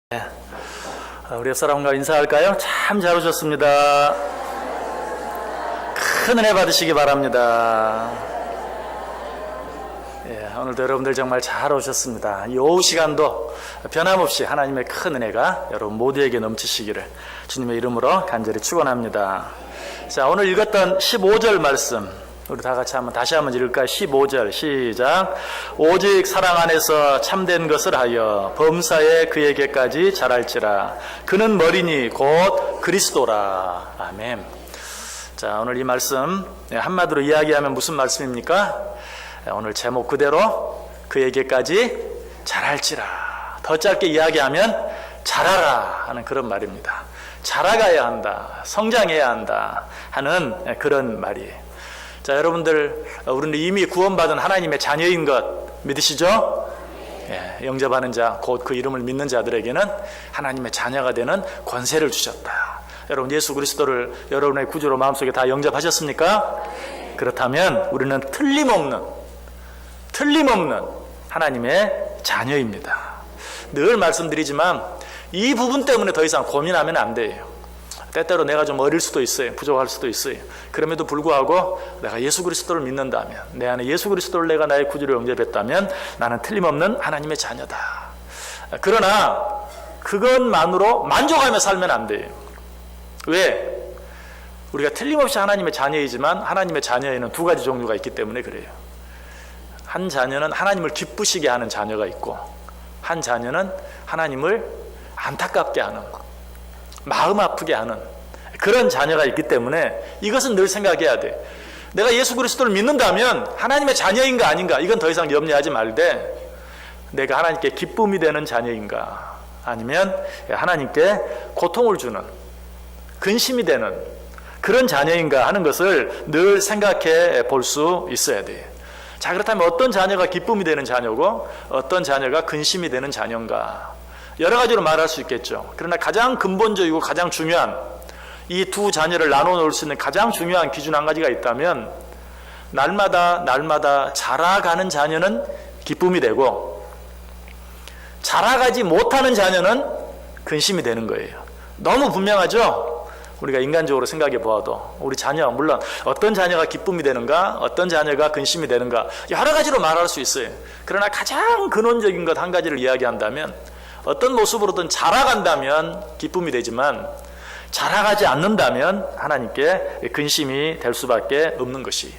우리 옆사람과 인사할까요? 참 잘 오셨습니다. 큰 은혜 받으시기 바랍니다. 오늘도 여러분들 정말 잘 오셨습니다. 이 오후 시간도 변함없이 하나님의 큰 은혜가 여러분 모두에게 넘치시기를 주님의 이름으로 간절히 축원합니다. 자, 오늘 읽었던 15절 말씀 우리 다 같이 다시 한번 읽을까요? 15절 시작. 오직 사랑 안에서 참된 것을 하여 범사에 그에게까지 자랄지라. 그는 머리니 곧 그리스도라. 아멘. 자, 오늘 이 말씀 한마디로 이야기하면 무슨 말씀입니까? 오늘 제목 그대로 그에게까지 자랄지라. 더 짧게 이야기하면 자라라 하는 그런 말입니다. 자라가야 한다, 성장해야 한다 하는 그런 말이에요. 자, 여러분들, 우리는 이미 구원받은 하나님의 자녀인 것 믿으시죠? 영접하는 자, 곧 그 이름을 믿는 자들에게는 하나님의 자녀가 되는 권세를 주셨다. 여러분, 예수 그리스도를 여러분의 구주로 마음속에 다 영접하셨습니까? 그렇다면 우리는 틀림없는 하나님의 자녀입니다. 늘 말씀드리지만 이 부분 때문에 더 이상 고민하면 안 돼요. 때때로 내가 좀 어릴 수도 있어요. 부족할 수도 있어요. 그럼에도 불구하고 내가 예수 그리스도를 믿는다면, 내 안에 예수 그리스도를 내가 나의 구주로 영접했다면 나는 틀림없는 하나님의 자녀다. 그러나 그것만으로 만족하며 살면 안 돼요. 왜? 우리가 틀림없이 하나님의 자녀이지만 하나님의 자녀에는 두 가지 종류가 있기 때문에 그래요. 한 자녀는 하나님을 기쁘시게 하는 자녀가 있고, 한 자녀는 하나님을 안타깝게 하는, 마음 아프게 하는 그런 자녀가 있기 때문에 이것은 늘 생각해야 돼. 내가 예수 그리스도를 믿는다면 하나님의 자녀인가 아닌가, 이건 더 이상 염려하지 말되 내가 하나님께 기쁨이 되는 자녀인가, 아니면 하나님께 고통을 주는, 근심이 되는 그런 자녀인가 하는 것을 늘 생각해 볼 수 있어야 돼. 자, 그렇다면 어떤 자녀가 기쁨이 되는 자녀고 어떤 자녀가 근심이 되는 자녀인가, 여러 가지로 말할 수 있겠죠. 그러나 가장 근본적이고 가장 중요한, 이 두 자녀를 나눠 놓을 수 있는 가장 중요한 기준 한 가지가 있다면, 날마다 자라가는 자녀는 기쁨이 되고 자라가지 못하는 자녀는 근심이 되는 거예요. 너무 분명하죠? 우리가 인간적으로 생각해 보아도 우리 자녀, 물론 어떤 자녀가 기쁨이 되는가, 어떤 자녀가 근심이 되는가, 여러 가지로 말할 수 있어요. 그러나 가장 근원적인 것 한 가지를 이야기한다면, 어떤 모습으로든 자라간다면 기쁨이 되지만 자라가지 않는다면 하나님께 근심이 될 수밖에 없는 것이,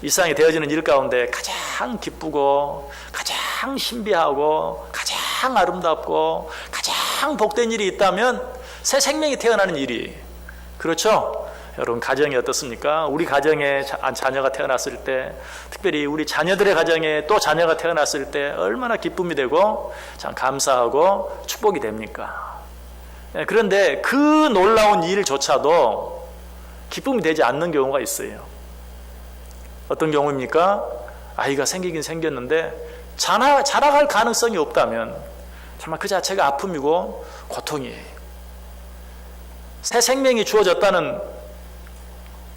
이 세상에 되어지는 일 가운데 가장 기쁘고 가장 신비하고 가장 아름답고 가장 복된 일이 있다면 새 생명이 태어나는 일이, 그렇죠? 여러분, 가정이 어떻습니까? 우리 가정에 자녀가 태어났을 때, 특별히 우리 자녀들의 가정에 또 자녀가 태어났을 때 얼마나 기쁨이 되고 참 감사하고 축복이 됩니까? 그런데 그 놀라운 일조차도 기쁨이 되지 않는 경우가 있어요. 어떤 경우입니까? 아이가 생기긴 생겼는데 자라갈 가능성이 없다면 정말 그 자체가 아픔이고 고통이에요. 새 생명이 주어졌다는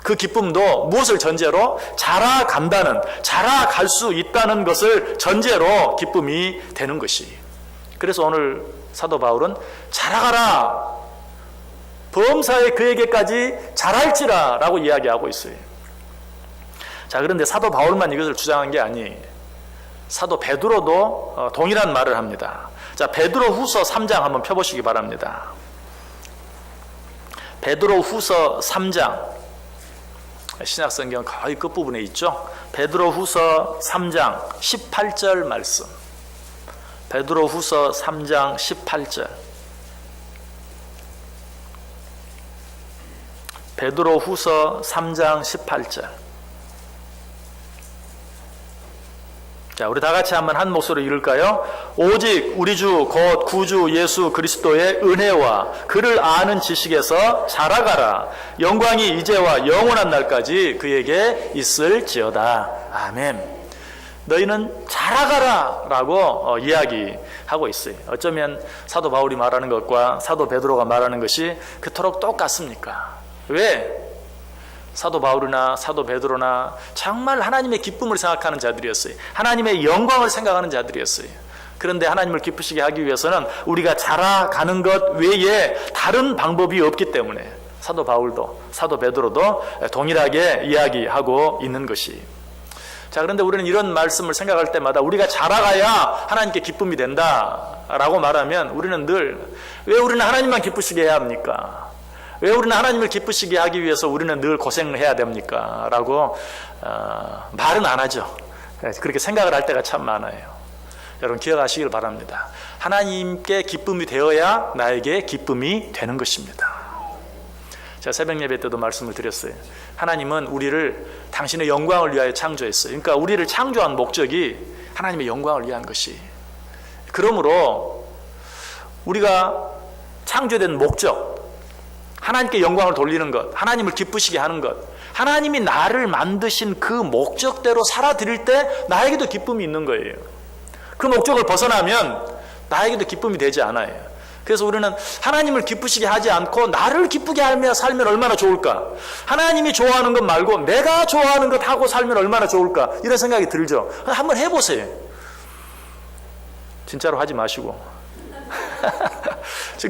그 기쁨도 무엇을 전제로? 자라간다는, 자라갈 수 있다는 것을 전제로 기쁨이 되는 것이. 그래서 오늘 사도 바울은 자라가라, 범사에 그에게까지 자랄지라 라고 이야기하고 있어요. 자, 그런데 사도 바울만 이것을 주장한 게 아니에요. 사도 베드로도 동일한 말을 합니다. 자, 베드로 후서 3장 한번 펴보시기 바랍니다. 베드로 후서 3장, 신약성경 거의 끝부분에 있죠. 베드로 후서 3장 18절 말씀. 베드로 후서 3장 18절. 베드로 후서 3장 18절. 자, 우리 다 같이 한번 한 목소리로 읽을까요? 오직 우리 주 곧 구주 예수 그리스도의 은혜와 그를 아는 지식에서 자라가라. 영광이 이제와 영원한 날까지 그에게 있을지어다. 아멘. 너희는 자라가라 라고 이야기하고 있어요. 어쩌면 사도 바울이 말하는 것과 사도 베드로가 말하는 것이 그토록 똑같습니까? 왜? 사도 바울이나 사도 베드로나 정말 하나님의 기쁨을 생각하는 자들이었어요. 하나님의 영광을 생각하는 자들이었어요. 그런데 하나님을 기쁘시게 하기 위해서는 우리가 자라가는 것 외에 다른 방법이 없기 때문에 사도 바울도 사도 베드로도 동일하게 이야기하고 있는 것이. 자, 그런데 우리는 이런 말씀을 생각할 때마다 우리가 자라가야 하나님께 기쁨이 된다라고 말하면 우리는 늘 왜 우리는 하나님만 기쁘시게 해야 합니까? 왜 우리는 하나님을 기쁘시게 하기 위해서 우리는 늘 고생을 해야 됩니까? 라고 말은 안 하죠. 그렇게 생각을 할 때가 참 많아요. 여러분 기억하시길 바랍니다. 하나님께 기쁨이 되어야 나에게 기쁨이 되는 것입니다. 제가 새벽 예배 때도 말씀을 드렸어요. 하나님은 우리를 당신의 영광을 위하여 창조했어요. 그러니까 우리를 창조한 목적이 하나님의 영광을 위한 것이. 그러므로 우리가 창조된 목적, 하나님께 영광을 돌리는 것, 하나님을 기쁘시게 하는 것, 하나님이 나를 만드신 그 목적대로 살아드릴 때 나에게도 기쁨이 있는 거예요. 그 목적을 벗어나면 나에게도 기쁨이 되지 않아요. 그래서 우리는 하나님을 기쁘시게 하지 않고 나를 기쁘게 하며 살면 얼마나 좋을까? 하나님이 좋아하는 것 말고 내가 좋아하는 것 하고 살면 얼마나 좋을까? 이런 생각이 들죠. 한번 해보세요. 진짜로 하지 마시고.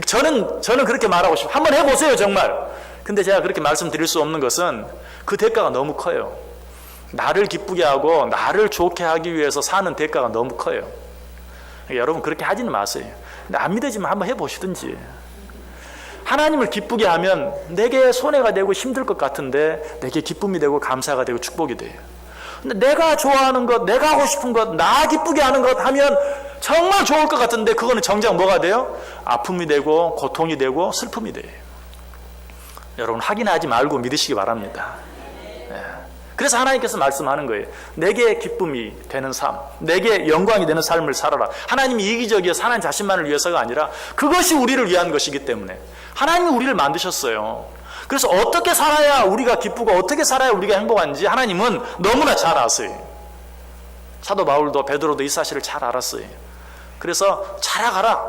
저는 그렇게 말하고 싶어요. 한번 해보세요, 정말. 근데 제가 그렇게 말씀드릴 수 없는 것은 그 대가가 너무 커요. 나를 기쁘게 하고 나를 좋게 하기 위해서 사는 대가가 너무 커요. 여러분 그렇게 하지는 마세요. 근데 안 믿어지면 한번 해보시든지. 하나님을 기쁘게 하면 내게 손해가 되고 힘들 것 같은데 내게 기쁨이 되고 감사가 되고 축복이 돼요. 근데 내가 좋아하는 것, 내가 하고 싶은 것, 나 기쁘게 하는 것 하면 정말 좋을 것 같은데 그거는 정작 뭐가 돼요? 아픔이 되고 고통이 되고 슬픔이 돼요. 여러분 확인하지 말고 믿으시기 바랍니다. 그래서 하나님께서 말씀하는 거예요. 내게 기쁨이 되는 삶, 내게 영광이 되는 삶을 살아라. 하나님이 이기적이어서 하나님 자신만을 위해서가 아니라 그것이 우리를 위한 것이기 때문에 하나님이 우리를 만드셨어요. 그래서 어떻게 살아야 우리가 기쁘고 어떻게 살아야 우리가 행복한지 하나님은 너무나 잘 아세요. 사도 바울도 베드로도 이 사실을 잘 알았어요. 그래서 자라가라.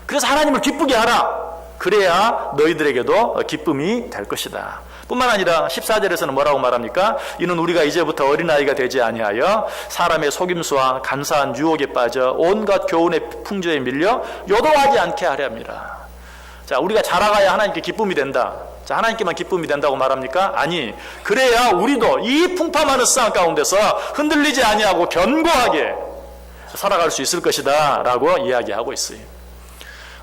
그래서 하나님을 기쁘게 하라. 그래야 너희들에게도 기쁨이 될 것이다. 뿐만 아니라 14절에서는 뭐라고 말합니까? 이는 우리가 이제부터 어린아이가 되지 아니하여 사람의 속임수와 간사한 유혹에 빠져 온갖 교훈의 풍조에 밀려 요동하지 않게 하려 합니다. 자, 우리가 자라가야 하나님께 기쁨이 된다. 자, 하나님께만 기쁨이 된다고 말합니까? 아니, 그래야 우리도 이 풍파많은 세상 가운데서 흔들리지 아니하고 견고하게 살아갈 수 있을 것이다 라고 이야기하고 있어요.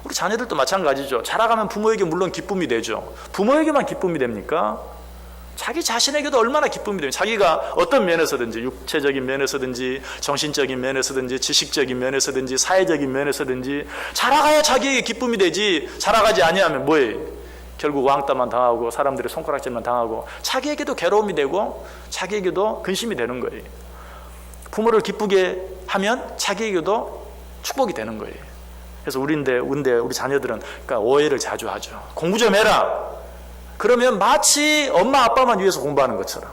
우리 자녀들도 마찬가지죠. 자라가면 부모에게 물론 기쁨이 되죠. 부모에게만 기쁨이 됩니까? 자기 자신에게도 얼마나 기쁨이 됩니까? 자기가 어떤 면에서든지 육체적인 면에서든지 정신적인 면에서든지 지식적인 면에서든지 사회적인 면에서든지 자라가야 자기에게 기쁨이 되지. 자라가지 아니하면 뭐예요? 결국 왕따만 당하고 사람들의 손가락질만 당하고 자기에게도 괴로움이 되고 자기에게도 근심이 되는 거예요. 부모를 기쁘게 하면 자기에게도 축복이 되는 거예요. 그래서 우리 자녀들은 그러니까 오해를 자주 하죠. 공부 좀 해라. 그러면 마치 엄마 아빠만 위해서 공부하는 것처럼.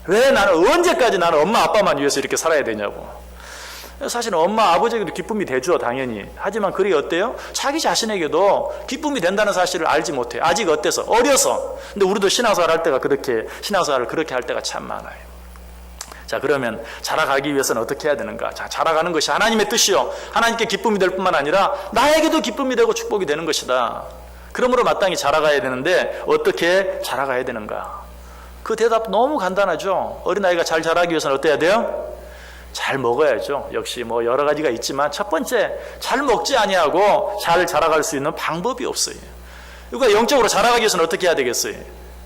왜 언제까지 나는 엄마 아빠만 위해서 이렇게 살아야 되냐고. 사실은 엄마 아버지에게도 기쁨이 되죠, 당연히. 하지만 그게 어때요? 자기 자신에게도 기쁨이 된다는 사실을 알지 못해요. 아직 어때서? 어려서. 근데 우리도 신앙생활을 그렇게 할 때가 참 많아요. 자, 그러면 자라가기 위해서는 어떻게 해야 되는가? 자, 자라가는 것이 하나님의 뜻이요. 하나님께 기쁨이 될 뿐만 아니라 나에게도 기쁨이 되고 축복이 되는 것이다. 그러므로 마땅히 자라가야 되는데 어떻게 자라가야 되는가? 그 대답 너무 간단하죠. 어린아이가 잘 자라기 위해서는 어때야 돼요? 잘 먹어야죠. 역시 뭐 여러 가지가 있지만 첫 번째, 잘 먹지 아니하고 잘 자라갈 수 있는 방법이 없어요. 그러니까 영적으로 자라가기 위해서는 어떻게 해야 되겠어요?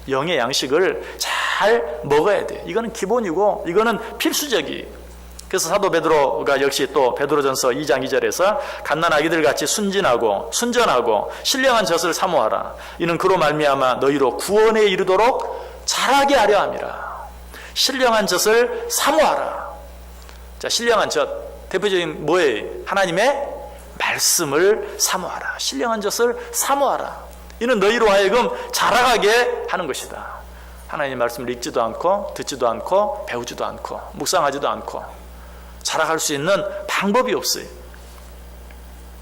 영의 양식을 잘 먹어야 돼요. 이거는 기본이고 이거는 필수적이에요. 그래서 사도 베드로가 역시 또 베드로전서 2장 2절에서 갓난아기들 같이 순전하고 신령한 젖을 사모하라. 이는 그로 말미암아 너희로 구원에 이르도록 자라게 하려 함이라. 신령한 젖을 사모하라. 자, 신령한 젖 대표적인 뭐예요? 하나님의 말씀을 사모하라. 신령한 젖을 사모하라. 이는 너희로 하여금 자라가게 하는 것이다. 하나님의 말씀을 읽지도 않고 듣지도 않고 배우지도 않고 묵상하지도 않고 자라갈 수 있는 방법이 없어요.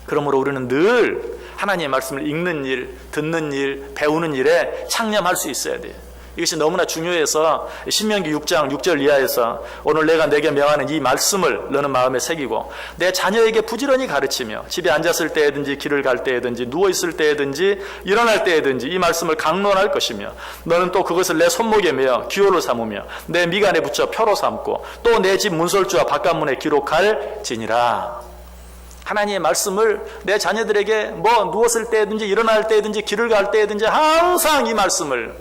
그러므로 우리는 늘 하나님의 말씀을 읽는 일, 듣는 일, 배우는 일에 창념할 수 있어야 돼요. 이것이 너무나 중요해서 신명기 6장 6절 이하에서 오늘 내가 내게 명하는 이 말씀을 너는 마음에 새기고 내 자녀에게 부지런히 가르치며 집에 앉았을 때든지 길을 갈 때든지 누워있을 때든지 일어날 때든지 이 말씀을 강론할 것이며 너는 또 그것을 내 손목에 매어 기호로 삼으며 내 미간에 붙여 표로 삼고 또 내 집 문설주와 바깥문에 기록할지니라. 하나님의 말씀을 내 자녀들에게 누웠을 때든지 일어날 때든지 길을 갈 때든지 항상 이 말씀을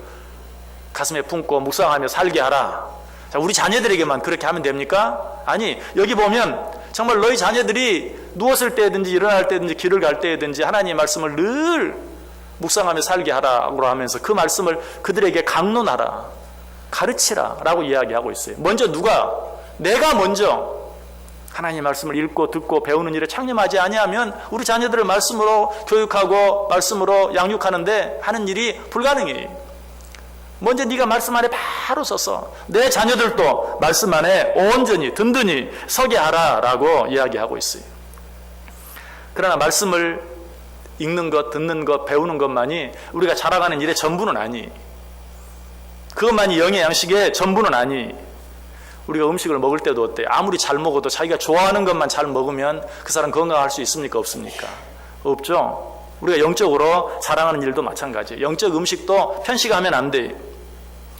가슴에 품고 묵상하며 살게 하라. 자, 우리 자녀들에게만 그렇게 하면 됩니까? 아니, 여기 보면 정말 너희 자녀들이 누웠을 때든지 일어날 때든지 길을 갈 때든지 하나님의 말씀을 늘 묵상하며 살게 하라고 하면서 그 말씀을 그들에게 강론하라, 가르치라 라고 이야기하고 있어요. 먼저 누가? 내가 먼저 하나님의 말씀을 읽고 듣고 배우는 일에 창념하지 아니하면 우리 자녀들을 말씀으로 교육하고 말씀으로 양육하는데 하는 일이 불가능해요. 먼저 네가 말씀 안에 바로 서서 내 자녀들도 말씀 안에 온전히 든든히 서게 하라라고 이야기하고 있어요. 그러나 말씀을 읽는 것, 듣는 것, 배우는 것만이 우리가 자라가는 일의 전부는 아니. 그것만이 영의 양식의 전부는 아니. 우리가 음식을 먹을 때도 어때요? 아무리 잘 먹어도 자기가 좋아하는 것만 잘 먹으면 그 사람 건강할 수 있습니까? 없습니까? 없죠. 우리가 영적으로 자랑하는 일도 마찬가지예요. 영적 음식도 편식하면 안 돼.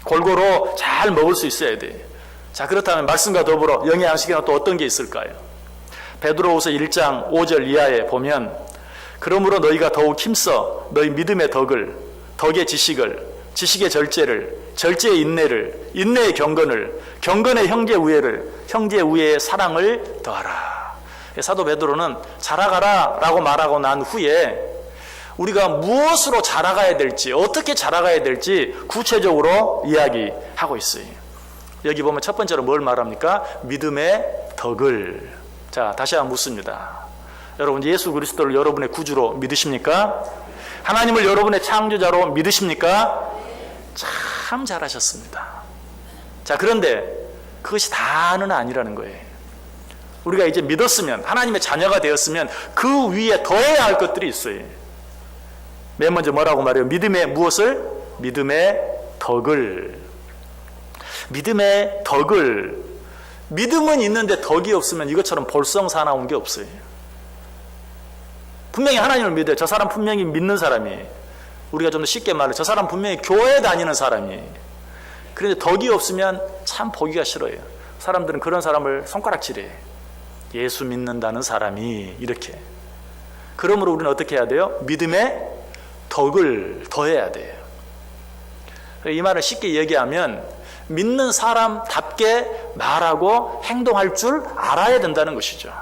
골고루 잘 먹을 수 있어야 돼. 자, 그렇다면 말씀과 더불어 영의 양식에는 또 어떤 게 있을까요? 베드로후서 1장 5절 이하에 보면 그러므로 너희가 더욱 힘써 너희 믿음의 덕을, 덕의 지식을, 지식의 절제를, 절제의 인내를, 인내의 경건을, 경건의 형제 우애를, 형제 우애의 사랑을 더하라. 사도 베드로는 자라가라 라고 말하고 난 후에 우리가 무엇으로 자라가야 될지, 어떻게 자라가야 될지 구체적으로 이야기하고 있어요. 여기 보면 첫 번째로 뭘 말합니까? 믿음의 덕을. 자, 다시 한번 묻습니다. 여러분, 예수 그리스도를 여러분의 구주로 믿으십니까? 하나님을 여러분의 창조자로 믿으십니까? 참 잘하셨습니다. 자, 그런데 그것이 다는 아니라는 거예요. 우리가 이제 믿었으면, 하나님의 자녀가 되었으면 그 위에 더해야 할 것들이 있어요. 맨 먼저 뭐라고 말해요? 믿음의 무엇을? 믿음의 덕을. 믿음의 덕을. 믿음은 있는데 덕이 없으면 이것처럼 볼썽사나운 게 없어요. 분명히 하나님을 믿어요. 저 사람 분명히 믿는 사람이에요. 우리가 좀 더 쉽게 말해 저 사람 분명히 교회 다니는 사람이에요. 그런데 덕이 없으면 참 보기가 싫어요. 사람들은 그런 사람을 손가락질해요. 예수 믿는다는 사람이 이렇게. 그러므로 우리는 어떻게 해야 돼요? 믿음의 덕을 더해야 돼요. 이 말을 쉽게 얘기하면 믿는 사람답게 말하고 행동할 줄 알아야 된다는 것이죠.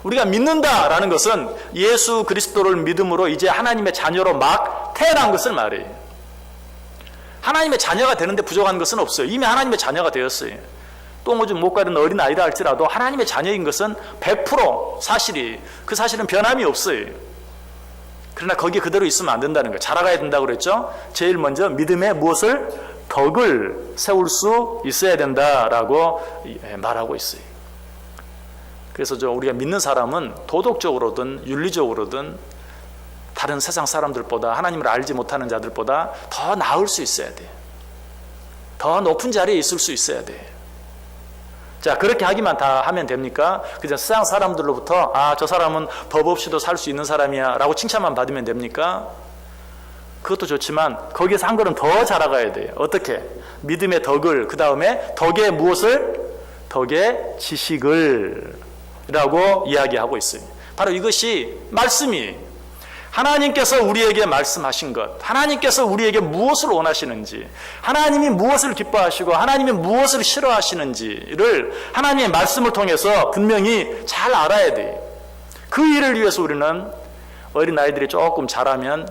우리가 믿는다라는 것은 예수 그리스도를 믿음으로 이제 하나님의 자녀로 막 태어난 것을 말해요. 하나님의 자녀가 되는데 부족한 것은 없어요. 이미 하나님의 자녀가 되었어요. 똥오줌 못 가리는 어린 아이라 할지라도 하나님의 자녀인 것은 100% 사실이, 그 사실은 변함이 없어요. 그러나 거기에 그대로 있으면 안 된다는 거예요. 자라가야 된다고 그랬죠. 제일 먼저 믿음의 무엇을? 덕을 세울 수 있어야 된다라고 말하고 있어요. 그래서 우리가 믿는 사람은 도덕적으로든 윤리적으로든 다른 세상 사람들보다, 하나님을 알지 못하는 자들보다 더 나을 수 있어야 돼요. 더 높은 자리에 있을 수 있어야 돼요. 자, 그렇게 하기만 다 하면 됩니까? 그저 세상 사람들로부터 저 사람은 법 없이도 살 수 있는 사람이야 라고 칭찬만 받으면 됩니까? 그것도 좋지만 거기에서 한 걸음 더 자라가야 돼요. 어떻게? 믿음의 덕을, 그 다음에 덕의 무엇을? 덕의 지식을 라고 이야기하고 있어요. 바로 이것이 말씀이에요. 하나님께서 우리에게 말씀하신 것, 하나님께서 우리에게 무엇을 원하시는지, 하나님이 무엇을 기뻐하시고 하나님이 무엇을 싫어하시는지를 하나님의 말씀을 통해서 분명히 잘 알아야 돼요. 그 일을 위해서 우리는 어린아이들이 조금 자라면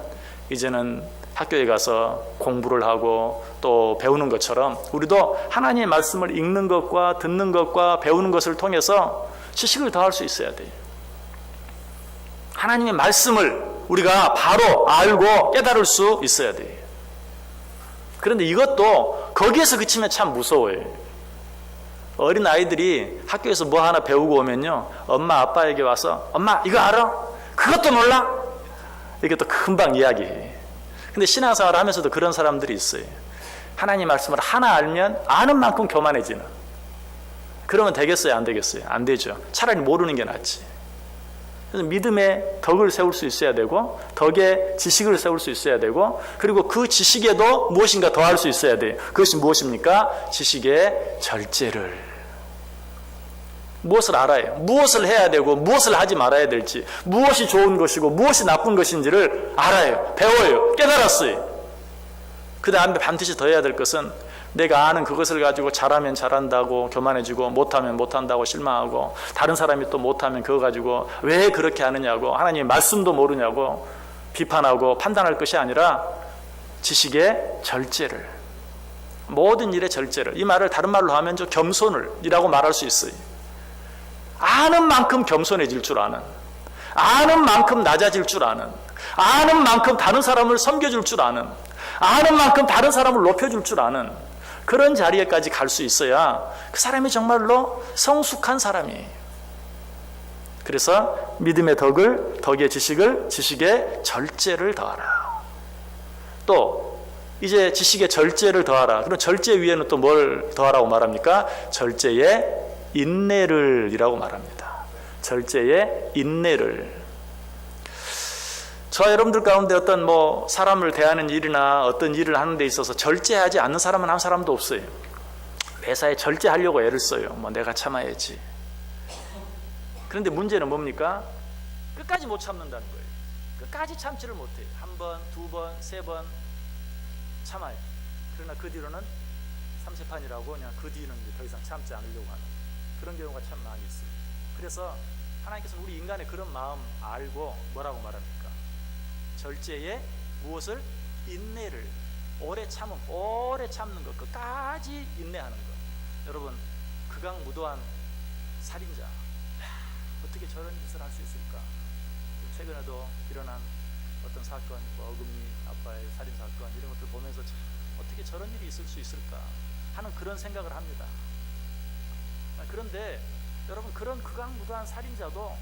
이제는 학교에 가서 공부를 하고 또 배우는 것처럼 우리도 하나님의 말씀을 읽는 것과 듣는 것과 배우는 것을 통해서 지식을 더할 수 있어야 돼요. 하나님의 말씀을 우리가 바로 알고 깨달을 수 있어야 돼요. 그런데 이것도 거기에서 그치면 참 무서워요. 어린 아이들이 학교에서 뭐 하나 배우고 오면요, 엄마 아빠에게 와서 엄마 이거 알아? 그것도 몰라? 이게 또 금방 이야기해. 근데 신앙생활을 하면서도 그런 사람들이 있어요. 하나님 말씀을 하나 알면 아는 만큼 교만해지는. 그러면 되겠어요? 안 되겠어요? 안 되죠. 차라리 모르는 게 낫지. 그래서 믿음의 덕을 세울 수 있어야 되고, 덕의 지식을 세울 수 있어야 되고, 그리고 그 지식에도 무엇인가 더할 수 있어야 돼요. 그것이 무엇입니까? 지식의 절제를. 무엇을 알아요? 무엇을 해야 되고 무엇을 하지 말아야 될지, 무엇이 좋은 것이고 무엇이 나쁜 것인지를 알아요. 배워요. 깨달았어요. 그 다음에 반드시 더 해야 될 것은, 내가 아는 그것을 가지고 잘하면 잘한다고 교만해지고 못하면 못한다고 실망하고, 다른 사람이 또 못하면 그거 가지고 왜 그렇게 하느냐고, 하나님의 말씀도 모르냐고 비판하고 판단할 것이 아니라 지식의 절제를, 모든 일의 절제를, 이 말을 다른 말로 하면 저 겸손을 이라고 말할 수 있어요. 아는 만큼 겸손해질 줄 아는, 아는 만큼 낮아질 줄 아는, 아는 만큼 다른 사람을 섬겨줄 줄 아는, 아는 만큼 다른 사람을 높여줄 줄 아는 그런 자리에까지 갈 수 있어야 그 사람이 정말로 성숙한 사람이에요. 그래서 믿음의 덕을, 덕의 지식을, 지식의 절제를 더하라. 또 이제 지식의 절제를 더하라. 그럼 절제 위에는 또 뭘 더하라고 말합니까? 절제의 인내를 이라고 말합니다. 절제의 인내를. 저 여러분들 가운데 어떤 사람을 대하는 일이나 어떤 일을 하는 데 있어서 절제하지 않는 사람은 한 사람도 없어요. 매사에 절제하려고 애를 써요. 내가 참아야지. 그런데 문제는 뭡니까? 끝까지 못 참는다는 거예요. 끝까지 참지를 못해요. 한 번, 두 번, 세 번 참아요. 그러나 그 뒤로는 삼세판이라고 그냥 그 뒤는 더 이상 참지 않으려고 하는 그런 경우가 참 많이 있어요. 그래서 하나님께서 우리 인간의 그런 마음 알고 뭐라고 말합니까? 절제에 무엇을? 인내를. 오래 참는 것, 끝까지 인내하는 것. 여러분, 극악무도한 살인자, 어떻게 저런 짓을 할 수 있을까? 최근에도 일어난 어떤 사건, 어금니 아빠의 살인 사건, 이런 것들 보면서 참 어떻게 저런 일이 있을 수 있을까 하는 그런 생각을 합니다. 그런데 여러분, 그런 극악무도한 살인자도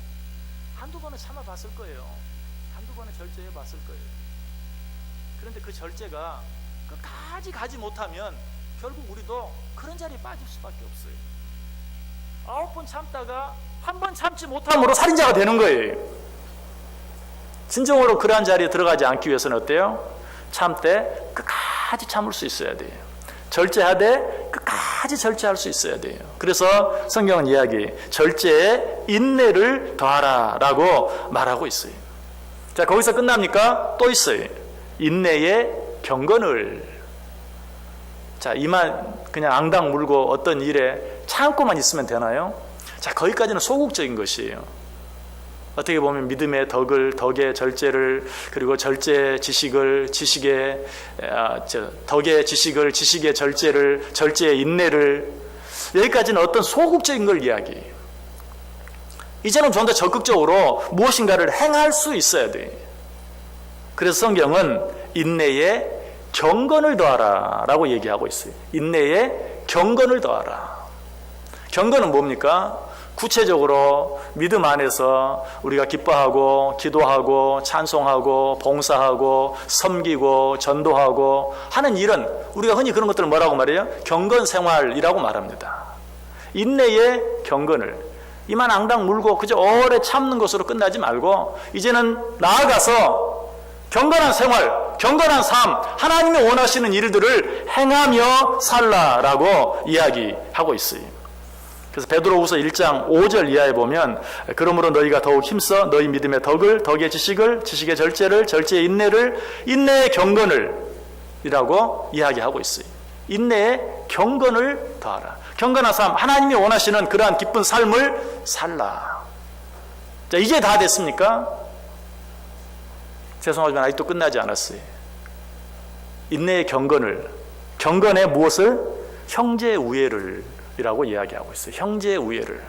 한두 번은 참아봤을 거예요. 한두 번은 절제해 봤을 거예요. 그런데 그 절제가 끝까지 가지 못하면 결국 우리도 그런 자리에 빠질 수밖에 없어요. 9번 참다가 한 번 참지 못함으로 살인자가 되는 거예요. 진정으로 그러한 자리에 들어가지 않기 위해서는 어때요? 참되 끝까지 참을 수 있어야 돼요. 절제하되 끝까지 절제할 수 있어야 돼요. 그래서 성경은 이야기, 절제에 인내를 더하라 라고 말하고 있어요. 자, 거기서 끝납니까? 또 있어요. 인내의 경건을. 자, 이만 그냥 앙당 물고 어떤 일에 참고만 있으면 되나요? 자, 거기까지는 소극적인 것이에요. 어떻게 보면 믿음의 덕을, 덕의 절제를, 그리고 절제 지식을, 덕의 지식을, 지식의 절제를, 절제의 인내를, 여기까지는 어떤 소극적인 걸 이야기해요. 이제는 좀 더 적극적으로 무엇인가를 행할 수 있어야 돼. 그래서 성경은 인내에 경건을 더하라 라고 얘기하고 있어요. 인내에 경건을 더하라. 경건은 뭡니까? 구체적으로 믿음 안에서 우리가 기뻐하고 기도하고 찬송하고 봉사하고 섬기고 전도하고 하는 일은 우리가 흔히 그런 것들을 뭐라고 말해요? 경건생활이라고 말합니다. 인내의 경건을. 이만 앙당 물고 그저 오래 참는 것으로 끝나지 말고 이제는 나아가서 경건한 생활, 경건한 삶, 하나님이 원하시는 일들을 행하며 살라라고 이야기하고 있어요. 그래서 베드로후서 1장 5절 이하에 보면, 그러므로 너희가 더욱 힘써 너희 믿음의 덕을, 덕의 지식을, 지식의 절제를, 절제의 인내를, 인내의 경건을 이라고 이야기하고 있어요. 인내의 경건을 더하라. 경건한 삶, 하나님이 원하시는 그러한 기쁜 삶을 살라. 자, 이제 다 됐습니까? 죄송하지만 아직도 끝나지 않았어요. 인내의 경건을, 경건의 무엇을? 형제 우애를 이라고 이야기하고 있어요. 형제 우애를.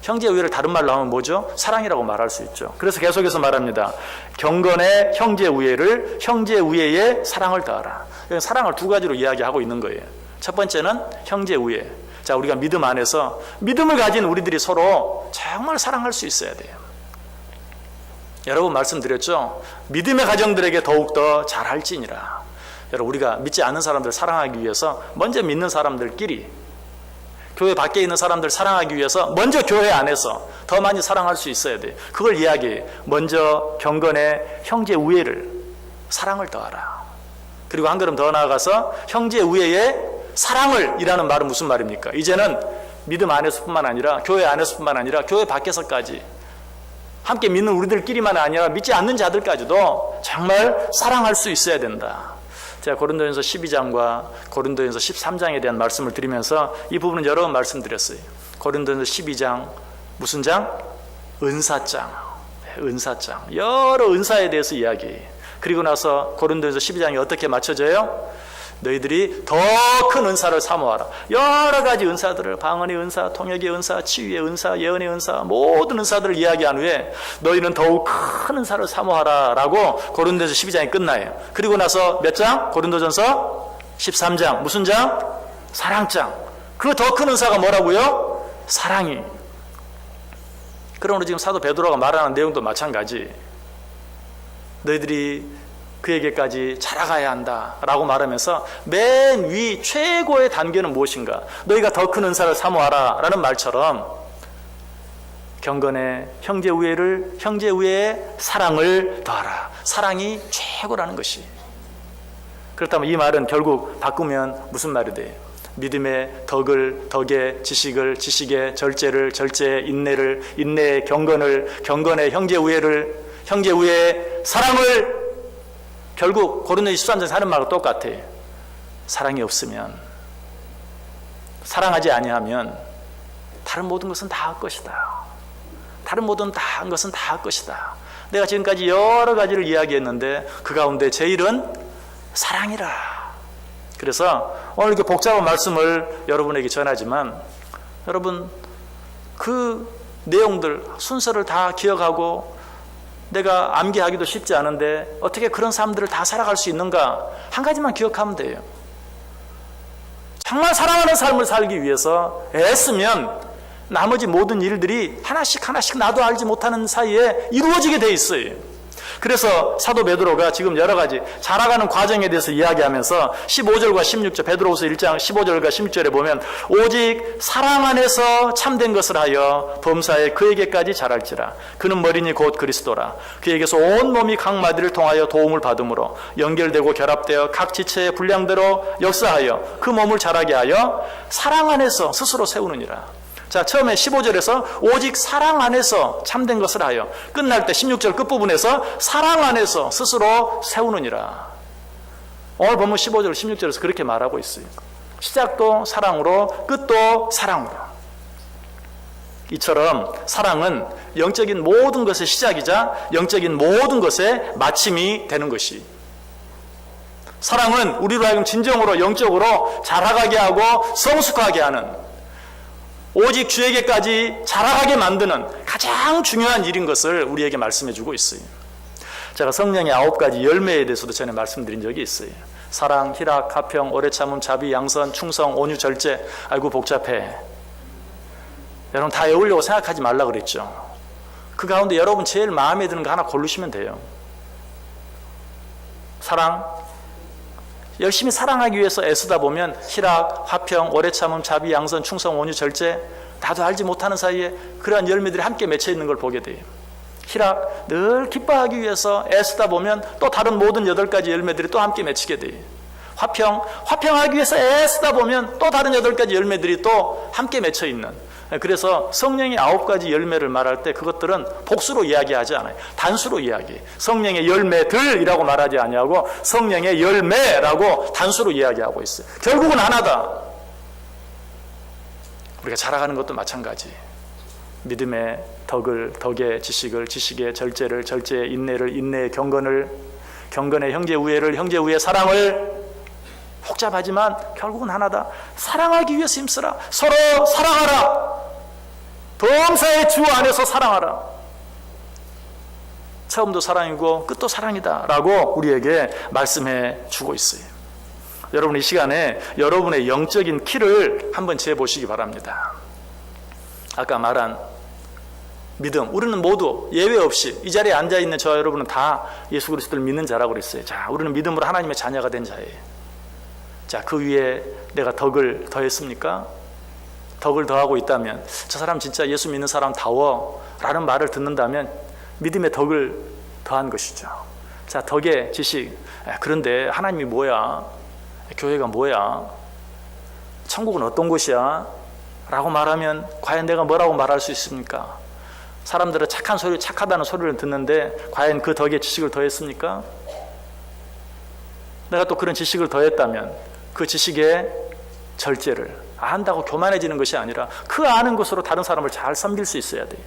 형제 우애를 다른 말로 하면 뭐죠? 사랑이라고 말할 수 있죠. 그래서 계속해서 말합니다. 경건의 형제 우애를, 형제 우애의 사랑을 더하라. 사랑을 두 가지로 이야기하고 있는 거예요. 첫 번째는 형제 우애. 자, 우리가 믿음 안에서 믿음을 가진 우리들이 서로 정말 사랑할 수 있어야 돼요. 여러분 말씀드렸죠? 믿음의 가정들에게 더욱더 잘할지니라. 여러분, 우리가 믿지 않는 사람들 사랑하기 위해서 먼저 믿는 사람들끼리, 교회 밖에 있는 사람들 사랑하기 위해서 먼저 교회 안에서 더 많이 사랑할 수 있어야 돼요. 그걸 이야기해요. 먼저 경건의 형제 우애를, 사랑을 더하라. 그리고 한 걸음 더 나아가서 형제 우애의 사랑을 이라는 말은 무슨 말입니까? 이제는 믿음 안에서뿐만 아니라 교회 안에서뿐만 아니라 교회 밖에서까지 함께 믿는 우리들끼리만 아니라 믿지 않는 자들까지도 정말 사랑할 수 있어야 된다. 제가 고린도전서 12장과 고린도전서 13장에 대한 말씀을 드리면서 이 부분은 여러 번 말씀드렸어요. 고린도전서 12장 무슨 장? 은사장. 은사장. 여러 은사에 대해서 이야기해요. 그리고 나서 고린도전서 12장이 어떻게 맞춰져요? 너희들이 더 큰 은사를 사모하라. 여러 가지 은사들을, 방언의 은사, 통역의 은사, 치유의 은사, 예언의 은사, 모든 은사들을 이야기한 후에 너희는 더욱 큰 은사를 사모하라 라고 고린도전서 12장이 끝나요. 그리고 나서 몇 장? 고린도전서 13장. 무슨 장? 사랑장. 그 더 큰 은사가 뭐라고요? 사랑이. 그러므로 지금 사도 베드로가 말하는 내용도 마찬가지. 너희들이 그에게까지 자라가야 한다라고 말하면서 맨 위 최고의 단계는 무엇인가? 너희가 더 큰 은사를 사모하라 라는 말처럼 경건의 형제 우애를, 형제 우애의 사랑을 더하라. 사랑이 최고라는 것이. 그렇다면 이 말은 결국 바꾸면 무슨 말이 돼요? 믿음의 덕을 덕에, 지식을 지식에, 절제를 절제에, 인내를 인내에, 경건을 경건에, 형제 우애를 형제 우애의 사랑을. 결국 고린도 13장에서 하는 말과 똑같아요. 사랑이 없으면, 사랑하지 아니하면 다른 모든 것은 다 할 것이다. 다른 모든 것은 다 할 것이다. 내가 지금까지 여러 가지를 이야기했는데 그 가운데 제일은 사랑이라. 그래서 오늘 이렇게 복잡한 말씀을 여러분에게 전하지만 여러분 그 내용들 순서를 다 기억하고 내가 암기하기도 쉽지 않은데 어떻게 그런 사람들을 다 살아갈 수 있는가? 한 가지만 기억하면 돼요. 정말 사랑하는 삶을 살기 위해서 애쓰면 나머지 모든 일들이 하나씩 나도 알지 못하는 사이에 이루어지게 돼 있어요. 그래서 사도 베드로가 지금 여러 가지 자라가는 과정에 대해서 이야기하면서 15절과 16절, 베드로후서 1장 15절과 16절에 보면 오직 사랑 안에서 참된 것을 하여 범사에 그에게까지 자랄지라. 그는 머리니 곧 그리스도라. 그에게서 온 몸이 각 마디를 통하여 도움을 받음으로 연결되고 결합되어 각 지체의 분량대로 역사하여 그 몸을 자라게 하여 사랑 안에서 스스로 세우느니라. 자, 처음에 15절에서 오직 사랑 안에서 참된 것을 하여, 끝날 때 16절 끝부분에서 사랑 안에서 스스로 세우느니라. 오늘 본문 15절 16절에서 그렇게 말하고 있어요. 시작도 사랑으로 끝도 사랑으로. 이처럼 사랑은 영적인 모든 것의 시작이자 영적인 모든 것의 마침이 되는 것이. 사랑은 우리로 하여금 진정으로 영적으로 자라가게 하고 성숙하게 하는, 오직 주에게까지 자라가게 만드는 가장 중요한 일인 것을 우리에게 말씀해 주고 있어요. 제가 성령의 9가지 열매에 대해서도 전에 말씀드린 적이 있어요. 사랑, 희락, 화평, 오래 참음, 자비, 양선, 충성, 온유, 절제. 아이고 복잡해. 여러분 다 외우려고 생각하지 말라 그랬죠. 그 가운데 여러분 제일 마음에 드는 거 하나 고르시면 돼요. 사랑, 열심히 사랑하기 위해서 애쓰다 보면 희락, 화평, 오래 참음, 자비, 양선, 충성, 온유, 절제, 나도 알지 못하는 사이에 그러한 열매들이 함께 맺혀 있는 걸 보게 돼요. 희락, 늘 기뻐하기 위해서 애쓰다 보면 또 다른 모든 8가지 열매들이 또 함께 맺히게 돼요. 화평, 화평하기 위해서 애쓰다 보면 또 다른 8가지 열매들이 또 함께 맺혀 있는. 그래서 성령의 9가지 열매를 말할 때 그것들은 복수로 이야기하지 않아요. 단수로 이야기해요. 성령의 열매들이라고 말하지 아니하고 성령의 열매라고 단수로 이야기하고 있어요. 결국은 하나다. 우리가 자라가는 것도 마찬가지. 믿음의 덕을 덕에, 지식을 지식에, 절제를 절제에, 인내를 인내에, 경건을 경건의, 형제 우애를 형제 우애, 사랑을. 복잡하지만 결국은 하나다. 사랑하기 위해서 힘쓰라. 서로 사랑하라. 범사의 주 안에서 사랑하라. 처음도 사랑이고 끝도 사랑이다 라고 우리에게 말씀해 주고 있어요. 여러분 이 시간에 여러분의 영적인 키를 한번 재보시기 바랍니다. 아까 말한 믿음. 우리는 모두 예외 없이 이 자리에 앉아있는 저 여러분은 다 예수 그리스도를 믿는 자라고 그랬어요. 자, 우리는 믿음으로 하나님의 자녀가 된 자예요. 자, 그 위에 내가 덕을 더했습니까? 덕을 더하고 있다면 저 사람 진짜 예수 믿는 사람다워 라는 말을 듣는다면 믿음의 덕을 더한 것이죠. 자, 덕의 지식. 그런데 하나님이 뭐야? 교회가 뭐야? 천국은 어떤 곳이야? 라고 말하면 과연 내가 뭐라고 말할 수 있습니까? 사람들은 착한 소리, 착하다는 소리를 듣는데 과연 그 덕의 지식을 더했습니까? 내가 또 그런 지식을 더했다면 그 지식의 절제를 안다고 교만해지는 것이 아니라 그 아는 것으로 다른 사람을 잘 섬길 수 있어야 돼요.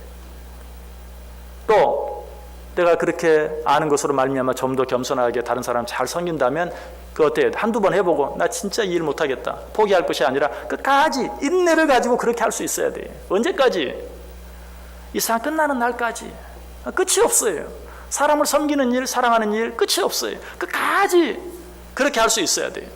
또 내가 그렇게 아는 것으로 말미암아 좀 더 겸손하게 다른 사람을 잘 섬긴다면 그 어때요? 한두 번 해보고 나 진짜 이 일 못하겠다 포기할 것이 아니라 끝까지 인내를 가지고 그렇게 할 수 있어야 돼요. 언제까지? 이 세상 끝나는 날까지. 끝이 없어요. 사람을 섬기는 일, 사랑하는 일 끝이 없어요. 끝까지 그렇게 할 수 있어야 돼요.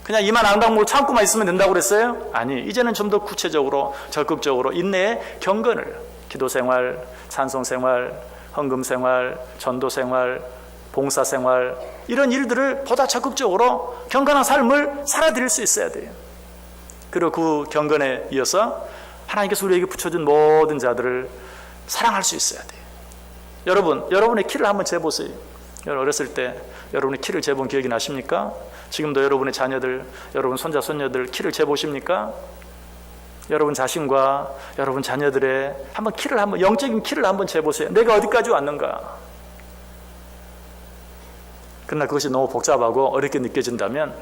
그냥 이만 앙당몰 참고만 있으면 된다고 그랬어요? 아니, 이제는 좀 더 구체적으로 적극적으로 인내의 경건을 기도생활, 찬송생활, 헌금생활, 전도생활, 봉사생활 이런 일들을 보다 적극적으로 경건한 삶을 살아드릴 수 있어야 돼요. 그리고 그 경건에 이어서 하나님께서 우리에게 붙여준 모든 자들을 사랑할 수 있어야 돼요. 여러분의 키를 한번 재보세요. 어렸을 때 여러분의 키를 재본 기억이 나십니까? 지금도 여러분의 자녀들, 여러분 손자, 손녀들 키를 재보십니까? 여러분 자신과 여러분 자녀들의 영적인 키를 한번 재보세요. 내가 어디까지 왔는가? 그러나 그것이 너무 복잡하고 어렵게 느껴진다면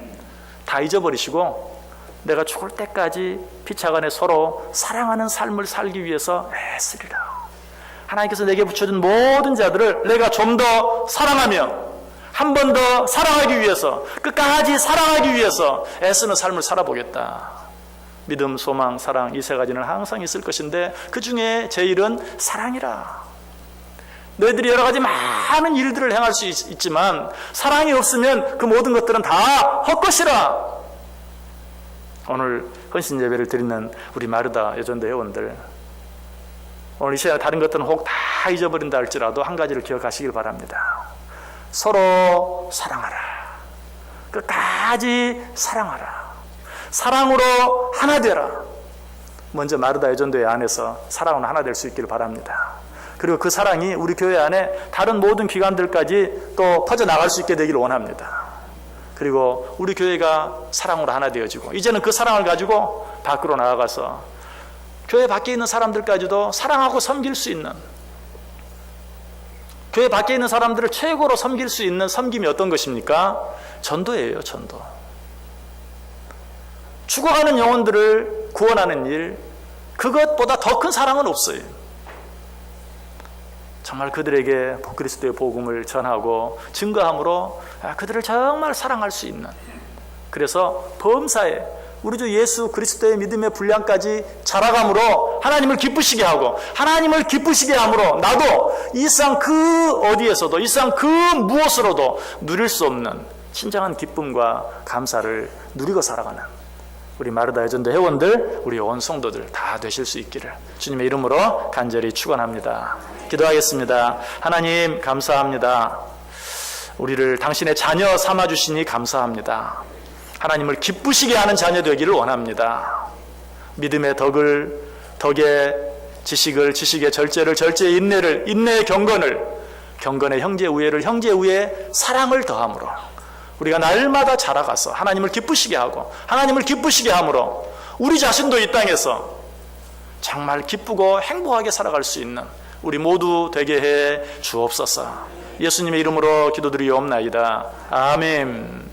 다 잊어버리시고 내가 죽을 때까지 피차간에 서로 사랑하는 삶을 살기 위해서 애쓰리라. 하나님께서 내게 붙여준 모든 자들을 내가 좀 더 사랑하며 한 번 더 사랑하기 위해서 끝까지 사랑하기 위해서 애쓰는 삶을 살아보겠다. 믿음, 소망, 사랑 이 세 가지는 항상 있을 것인데 그 중에 제일은 사랑이라. 너희들이 여러 가지 많은 일들을 행할 수 있지만 사랑이 없으면 그 모든 것들은 다 헛것이라. 오늘 헌신 예배를 드리는 우리 마르다 여전도 회원들, 오늘 이 시간에 다른 것들은 혹 다 잊어버린다 할지라도 한 가지를 기억하시길 바랍니다. 서로 사랑하라. 끝까지 사랑하라. 사랑으로 하나 되라. 먼저 마르다 여전도회 안에서 사랑으로 하나 될 수 있기를 바랍니다. 그리고 그 사랑이 우리 교회 안에 다른 모든 기관들까지 또 퍼져나갈 수 있게 되기를 원합니다. 그리고 우리 교회가 사랑으로 하나 되어지고 이제는 그 사랑을 가지고 밖으로 나아가서 교회 밖에 있는 사람들까지도 사랑하고 섬길 수 있는, 교회 밖에 있는 사람들을 최고로 섬길 수 있는 섬김이 어떤 것입니까? 전도예요. 전도. 죽어가는 영혼들을 구원하는 일, 그것보다 더 큰 사랑은 없어요. 정말 그들에게 그리스도의 복음을 전하고 증거함으로 그들을 정말 사랑할 수 있는, 그래서 범사에 우리 주 예수 그리스도의 믿음의 분량까지 자라감으로 하나님을 기쁘시게 하고, 하나님을 기쁘시게 함으로 나도 이 세상 그 어디에서도 이 세상 그 무엇으로도 누릴 수 없는 진정한 기쁨과 감사를 누리고 살아가는 우리 마르다 여전도 회원들, 우리 온 성도들 다 되실 수 있기를 주님의 이름으로 간절히 축원합니다. 기도하겠습니다. 하나님 감사합니다. 우리를 당신의 자녀 삼아주시니 감사합니다. 하나님을 기쁘시게 하는 자녀 되기를 원합니다. 믿음의 덕의 지식을, 지식의 절제를, 절제의 인내를, 인내의 경건을, 경건의 형제 우애를, 형제 우애의 사랑을 더함으로 우리가 날마다 자라가서 하나님을 기쁘시게 하고 하나님을 기쁘시게 함으로 우리 자신도 이 땅에서 정말 기쁘고 행복하게 살아갈 수 있는 우리 모두 되게 해 주옵소서. 예수님의 이름으로 기도드리옵나이다. 아멘.